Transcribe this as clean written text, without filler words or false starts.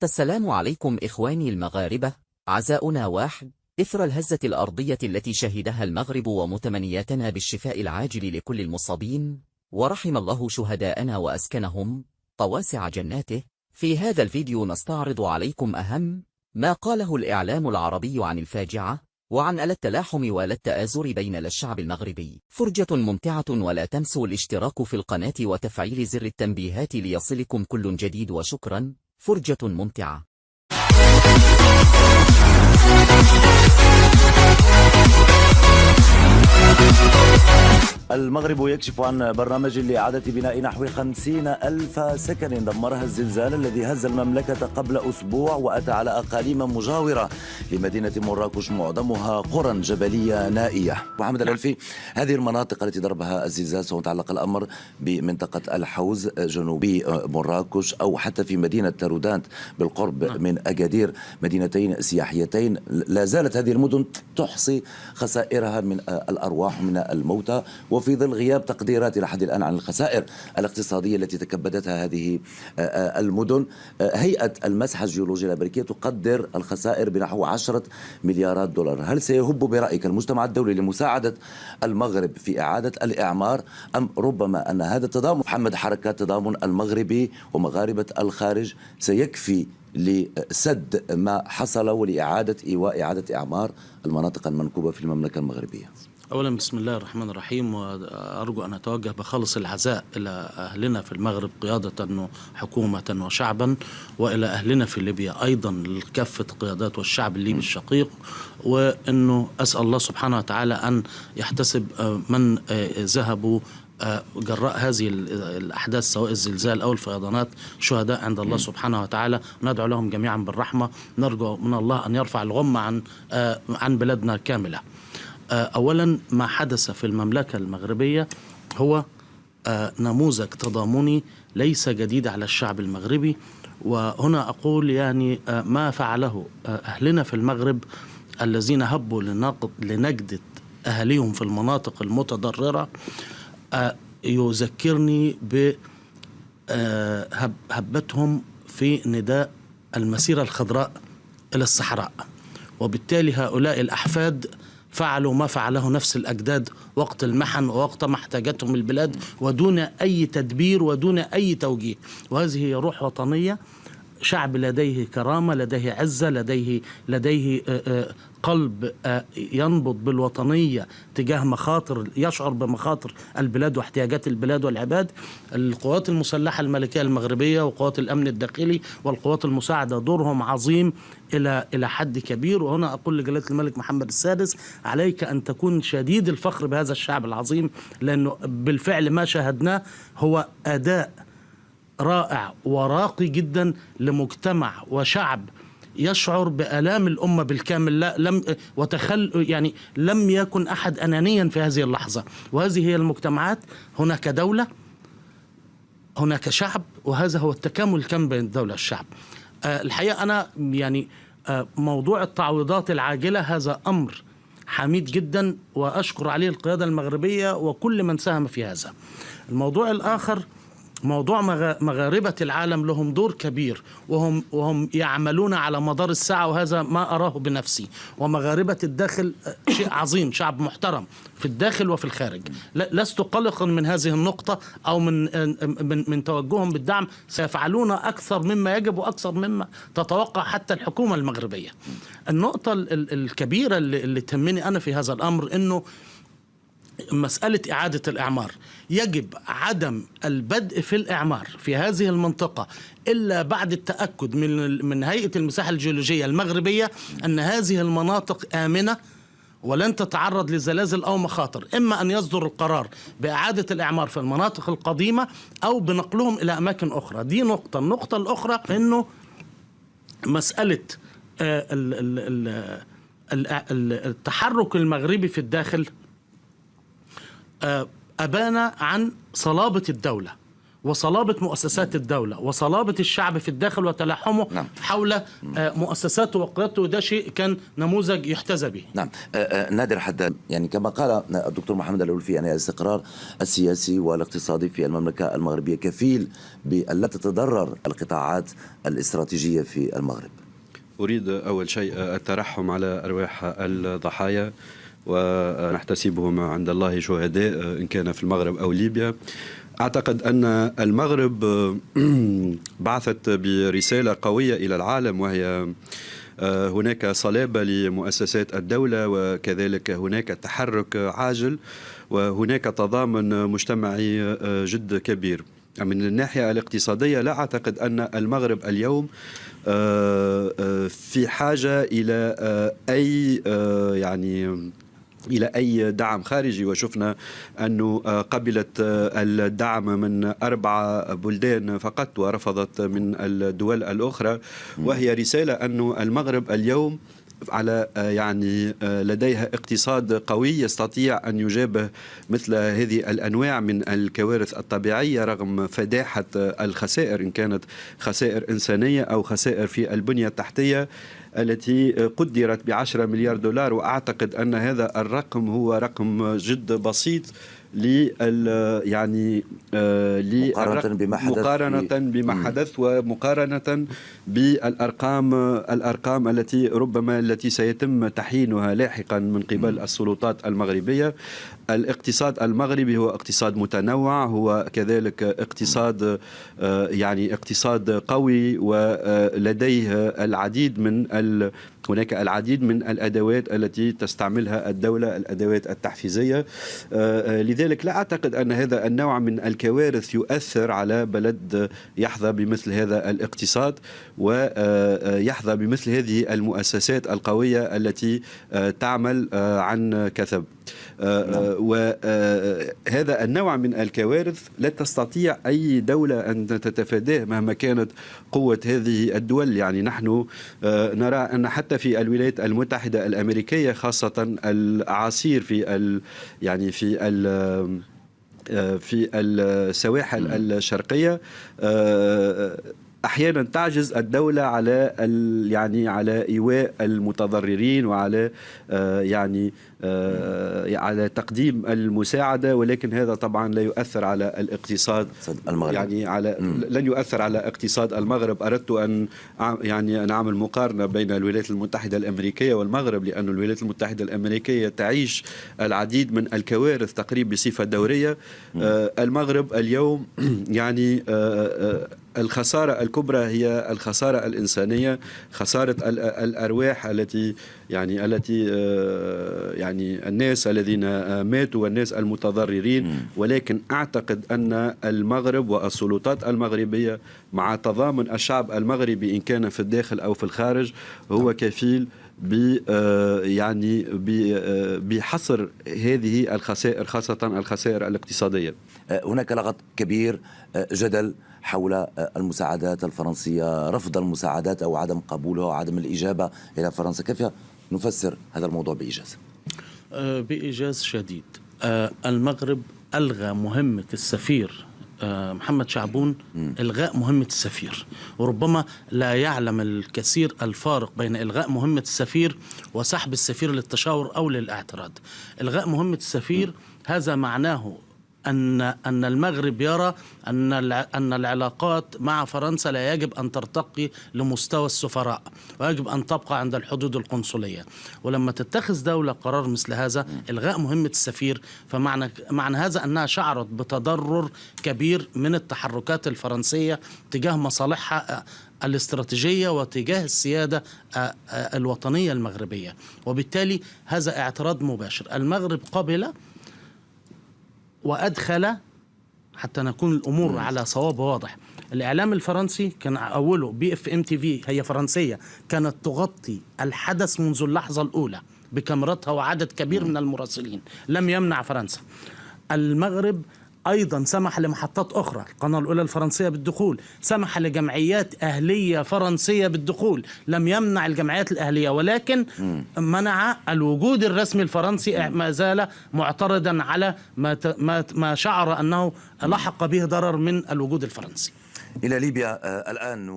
السلام عليكم إخواني المغاربة، عزاؤنا واحد إثر الهزة الأرضية التي شهدها المغرب، ومتمنياتنا بالشفاء العاجل لكل المصابين، ورحم الله شهداءنا وأسكنهم طواسع جناته. في هذا الفيديو نستعرض عليكم أهم ما قاله الإعلام العربي عن الفاجعة، وعن آل التلاحم وآل التآزر بين الشعب المغربي. فرجة ممتعة، ولا تنسوا الاشتراك في القناة وتفعيل زر التنبيهات ليصلكم كل جديد، وشكرا. فرجة ممتعة. المغرب يكشف عن برنامج لإعادة بناء نحو 50,000 سكن دمرها الزلزال الذي هز المملكة قبل أسبوع، وأتى على أقاليم مجاورة لمدينة مراكش معظمها قرى جبلية نائية. محمد الألفي، هذه المناطق التي ضربها الزلزال سواء تعلق الأمر بمنطقة الحوز جنوبي مراكش أو حتى في مدينة تارودانت بالقرب من أكادير، مدينتين سياحيتين، لا زالت هذه المدن تحصي خسائرها من الأرواح من الموتى، وفي ظل غياب تقديرات إلى حد الآن عن الخسائر الاقتصادية التي تكبدتها هذه المدن. هيئة المسح الجيولوجي الأمريكية تقدر الخسائر بنحو 10 مليارات دولار. هل سيهب برأيك المجتمع الدولي لمساعدة المغرب في إعادة الإعمار، أم ربما أن هذا التضامن محمد حركات تضامن المغربي ومغاربة الخارج سيكفي لسد ما حصل ولإعادة إيواء إعادة إعمار المناطق المنكوبة في المملكة المغربية؟ أولا بسم الله الرحمن الرحيم، وأرجو أن أتوجه بخالص العزاء إلى أهلنا في المغرب قيادة وحكومة وشعبا، وإلى أهلنا في ليبيا أيضا لكافة قيادات والشعب الليبي الشقيق، وأنه أسأل الله سبحانه وتعالى أن يحتسب من ذهبوا جراء هذه الأحداث سواء الزلزال أو الفيضانات شهداء عند الله سبحانه وتعالى. ندعو لهم جميعا بالرحمة، نرجو من الله أن يرفع الغمة عن بلادنا كاملة. أولا ما حدث في المملكة المغربية هو نموذج تضامني ليس جديد على الشعب المغربي، وهنا أقول يعني ما فعله أهلنا في المغرب الذين هبوا لنجدة أهليهم في المناطق المتضررة يذكرني بهبتهم في نداء المسيرة الخضراء إلى الصحراء، وبالتالي هؤلاء الأحفاد فعلوا ما فعله نفس الأجداد وقت المحن ووقت ما احتاجتهم البلاد، ودون أي تدبير ودون أي توجيه. وهذه هي روح وطنية، شعب لديه كرامة، لديه عزة، لديه قلب ينبض بالوطنية تجاه مخاطر، يشعر بمخاطر البلاد واحتياجات البلاد والعباد. القوات المسلحة الملكية المغربية وقوات الأمن الداخلي والقوات المساعدة دورهم عظيم إلى حد كبير. وهنا أقول لجلالة الملك محمد السادس: عليك أن تكون شديد الفخر بهذا الشعب العظيم، لأنه بالفعل ما شاهدناه هو أداء رائع وراقي جدا لمجتمع وشعب يشعر بآلام الأمة بالكامل. لم يكن أحد أنانيا في هذه اللحظة. وهذه هي المجتمعات، هناك دولة، هناك شعب، وهذا هو التكامل الكامل بين الدولة والشعب. الحقيقة أنا موضوع التعويضات العاجلة هذا أمر حميد جدا، وأشكر عليه القيادة المغربية وكل من ساهم في هذا. الموضوع الآخر موضوع مغاربة العالم، لهم دور كبير، وهم يعملون على مدار الساعة، وهذا ما أراه بنفسي. ومغاربة الداخل شيء عظيم، شعب محترم في الداخل وفي الخارج. لست قلقا من هذه النقطة أو من توجههم بالدعم، سيفعلون أكثر مما يجب وأكثر مما تتوقع حتى الحكومة المغربية. النقطة الكبيرة اللي تهمني أنا في هذا الأمر إنه مسألة إعادة الإعمار، يجب عدم البدء في الإعمار في هذه المنطقة إلا بعد التأكد من هيئة المساحة الجيولوجية المغربية أن هذه المناطق آمنة ولن تتعرض لزلازل أو مخاطر، إما أن يصدر القرار بإعادة الإعمار في المناطق القديمة أو بنقلهم إلى أماكن أخرى. دي نقطة. النقطة الأخرى أنه مسألة التحرك المغربي في الداخل أبان عن صلابة الدولة وصلابة مؤسسات الدولة وصلابة الشعب في الداخل وتلاحمه حول مؤسساته وقيادته، وده شيء كان نموذج يحتذى به. نعم. نادر حداد، يعني كما قال الدكتور محمد الألولفي، يعني الاستقرار السياسي والاقتصادي في المملكة المغربية كفيل بألا تتضرر القطاعات الاستراتيجية في المغرب. أريد أول شيء الترحم على أرواح الضحايا، ونحتسبهم عند الله شهداء إن كان في المغرب أو ليبيا. أعتقد أن المغرب بعثت برسالة قوية إلى العالم، وهي هناك صلابة لمؤسسات الدولة، وكذلك هناك تحرك عاجل، وهناك تضامن مجتمعي جد كبير. من الناحية الاقتصادية لا أعتقد أن المغرب اليوم في حاجة إلى أي دعم خارجي، وشفنا أنه قبلت الدعم من 4 بلدان فقط ورفضت من الدول الأخرى، وهي رسالة أنه المغرب اليوم على لديها اقتصاد قوي يستطيع أن يجابه مثل هذه الأنواع من الكوارث الطبيعية رغم فداحة الخسائر، إن كانت خسائر إنسانية أو خسائر في البنية التحتية التي قدرت ب10 مليار دولار. وأعتقد أن هذا الرقم هو رقم جد بسيط مقارنة بما حدث ومقارنة بالأرقام التي سيتم تحيينها لاحقا من قبل السلطات المغربية. الاقتصاد المغربي هو اقتصاد متنوع، هو كذلك اقتصاد قوي، ولديه هناك العديد من الأدوات التي تستعملها الدولة، الأدوات التحفيزية. لذلك لا أعتقد أن هذا النوع من الكوارث يؤثر على بلد يحظى بمثل هذا الاقتصاد ويحظى بمثل هذه المؤسسات القوية التي تعمل عن كثب. وهذا النوع من الكوارث لا تستطيع أي دولة أن تتفاداه مهما كانت قوة هذه الدول. يعني نحن نرى أن حتى في الولايات المتحدة الأمريكية خاصة الأعاصير في السواحل الشرقية أحيانا تعجز الدولة على إيواء المتضررين وعلى على تقديم المساعدة، ولكن هذا طبعا لا يؤثر على الاقتصاد المغرب، لن يؤثر على اقتصاد المغرب. أردت أن أعمل مقارنة بين الولايات المتحدة الأمريكية والمغرب، لأن الولايات المتحدة الأمريكية تعيش العديد من الكوارث تقريبا بصفة دورية. المغرب اليوم الخسارة الكبرى هي الخسارة الإنسانية، خسارة الأرواح التي الناس الذين ماتوا والناس المتضررين. ولكن أعتقد أن المغرب والسلطات المغربية مع تضامن الشعب المغربي إن كان في الداخل أو في الخارج هو كفيل بحصر هذه الخسائر، خاصة الخسائر الاقتصادية. هناك لغط كبير، جدل حول المساعدات الفرنسية، رفض المساعدات أو عدم قبولها وعدم الإجابة إلى فرنسا. كيف نفسر هذا الموضوع بإيجاز؟ بإيجاز شديد. المغرب ألغى مهمة السفير محمد شعبون، إلغاء مهمة السفير، وربما لا يعلم الكثير الفارق بين إلغاء مهمة السفير وسحب السفير للتشاور أو للاعتراض. إلغاء مهمة السفير هذا معناه أن المغرب يرى أن العلاقات مع فرنسا لا يجب أن ترتقي لمستوى السفراء، ويجب أن تبقى عند الحدود القنصلية. ولما تتخذ دولة قرار مثل هذا إلغاء مهمة السفير، فمعنى هذا أنها شعرت بتضرر كبير من التحركات الفرنسية تجاه مصالحها الاستراتيجية وتجاه السيادة الوطنية المغربية، وبالتالي هذا اعتراض مباشر. المغرب قبل وأدخل، حتى نكون الأمور على صواب واضح، الإعلام الفرنسي كان أوله BFM-TV، هي فرنسية، كانت تغطي الحدث منذ اللحظة الأولى بكاميراتها وعدد كبير من المراسلين، لم يمنع فرنسا. المغرب أيضا سمح لمحطات أخرى، القناة الأولى الفرنسية بالدخول، سمح لجمعيات أهلية فرنسية بالدخول، لم يمنع الجمعيات الأهلية، ولكن منع الوجود الرسمي الفرنسي، ما زال معترضا على ما شعر أنه لحق به ضرر من الوجود الفرنسي. إلى ليبيا الآن